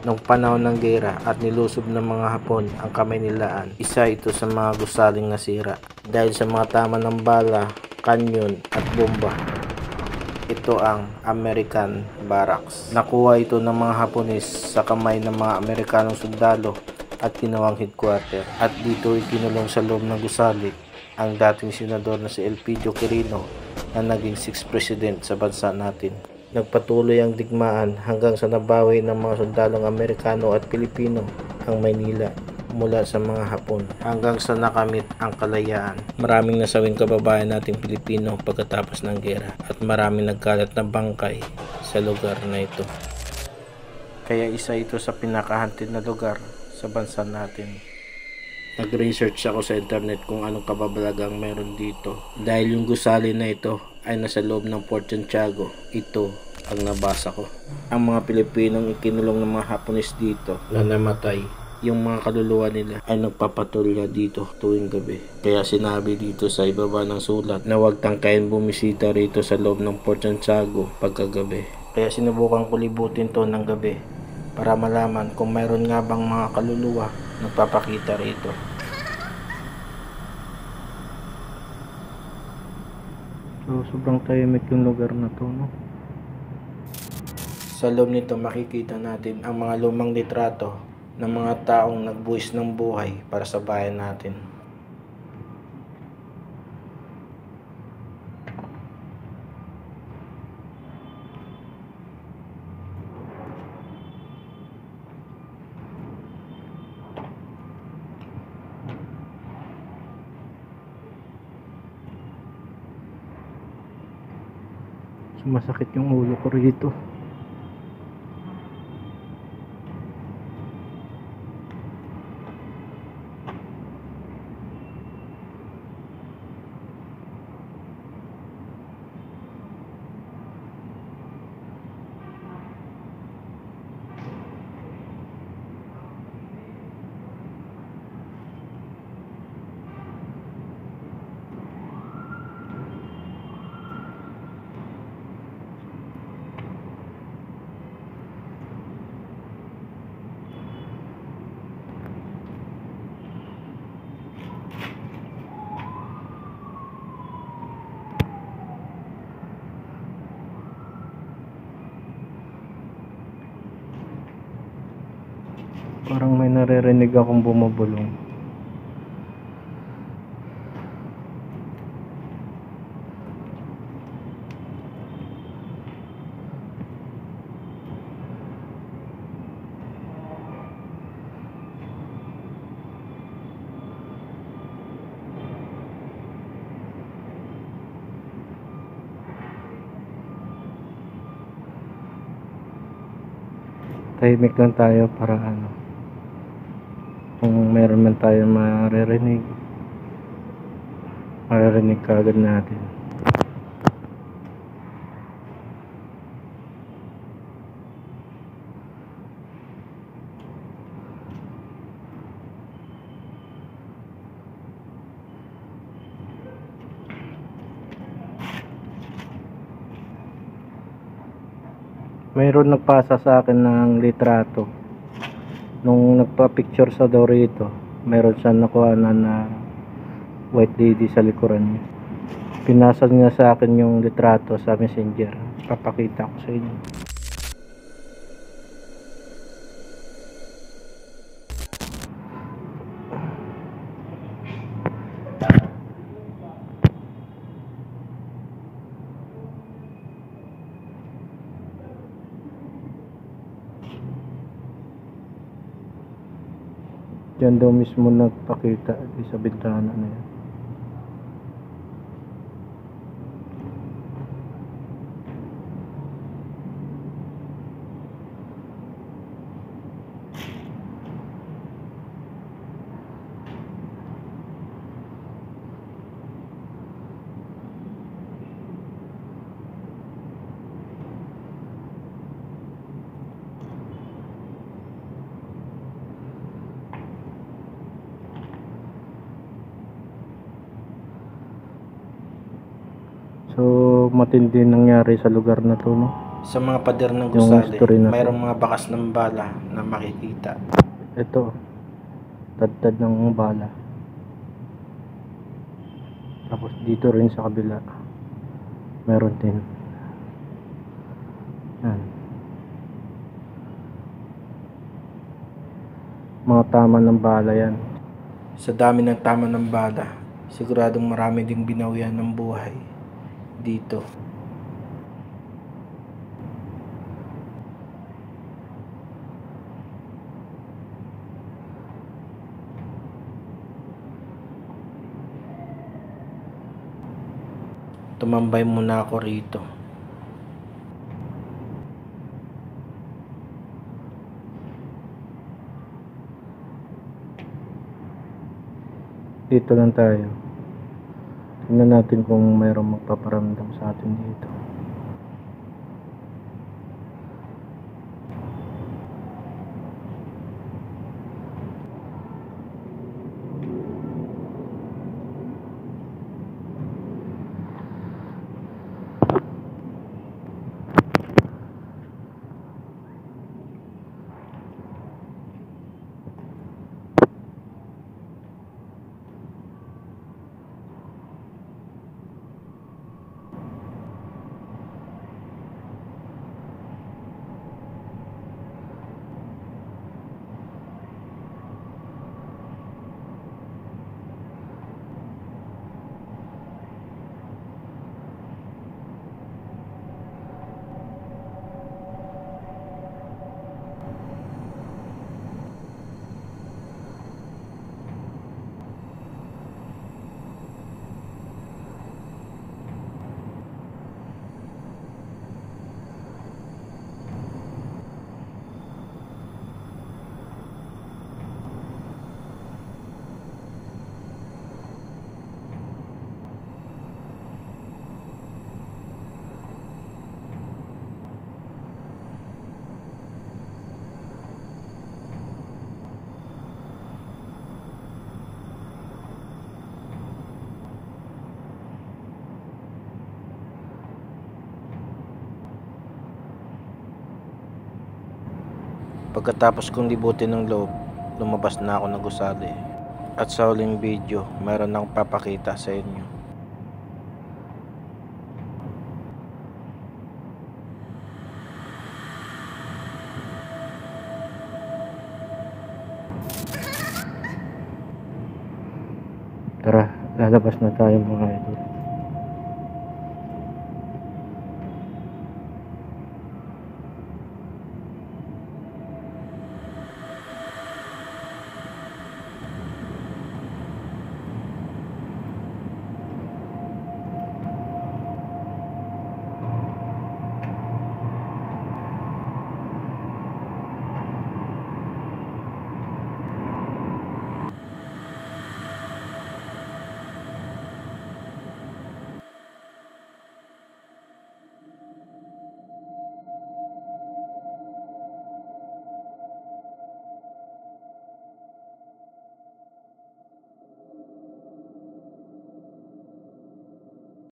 nung panahon ng gera at nilusob ng mga Hapon ang Kamaynilaan. Isa ito sa mga gusaling nasira dahil sa mga tama ng bala, kanyon at bomba. Ito ang American Barracks. Nakuha ito ng mga Hapones sa kamay ng mga Amerikanong sundalo at ginawang headquarter. At dito ikinulong sa loob ng gusali ang dating senador na si Elpidio Quirino na naging 6th president sa bansa natin. Nagpatuloy ang digmaan hanggang sa nabawi ng mga sundalong Amerikano at Pilipino ang Maynila mula sa mga Hapon hanggang sa nakamit ang kalayaan. Maraming nasawing kababayan nating Pilipino pagkatapos ng gera at maraming nagkalat na bangkay sa lugar na ito. Kaya isa ito sa pinakahantid na lugar sa bansa natin. Nag-research ako sa internet kung anong kababalagang meron dito. Dahil yung gusali na ito ay nasa loob ng Fort Santiago, ito ang nabasa ko. Ang mga Pilipinong ikinulong ng mga Hapones dito na namatay, yung mga kaluluwa nila ay nagpapatulya dito tuwing gabi. Kaya sinabi dito sa ibaba ng sulat na huwag tangkayin bumisita rito sa loob ng Fort Santiago pagkagabi. Kaya sinubukan ko libutin to ng gabi para malaman kung mayroon nga bang mga kaluluwa nagpapakita rito. So sobrang tahimik yung lugar na to, no? Sa loob nito makikita natin ang mga lumang litrato ng mga taong nagbuwis ng buhay para sa bayan natin. Sumasakit yung ulo ko rito. Parang may naririnig akong bumubulong. Tahimik lang tayo para kung meron man tayo maririnig kaagad natin. Mayroon nagpasa sa akin ng litrato nung nagpa-picture sa Dorito. Meron siya nakuha na white lady sa likuran niya. Pinasa niya sa akin yung litrato sa messenger. Papakita ko sa inyo. Diyan daw mismo nagpakita sa bintana na yan. So matindi nangyari sa lugar na to, no? Sa mga pader ng Yung gusali, story na to. mayroong mga bakas ng bala na makikita. Ito, tad ng bala. Tapos dito rin sa kabila, meron din. Yan. Mga tama ng bala yan. Sa dami ng tama ng bala, siguradong marami ding binawian ng buhay dito. Tumambay muna ako rito. Dito lang tayo. Tingnan natin kung mayroong magpaparamdam sa atin dito. Pagkatapos kong libutin ng loob, lumabas na ako ng gusali. At sa huling video, mayroon akong papakita sa inyo. Tara, lalabas na tayo mga idol.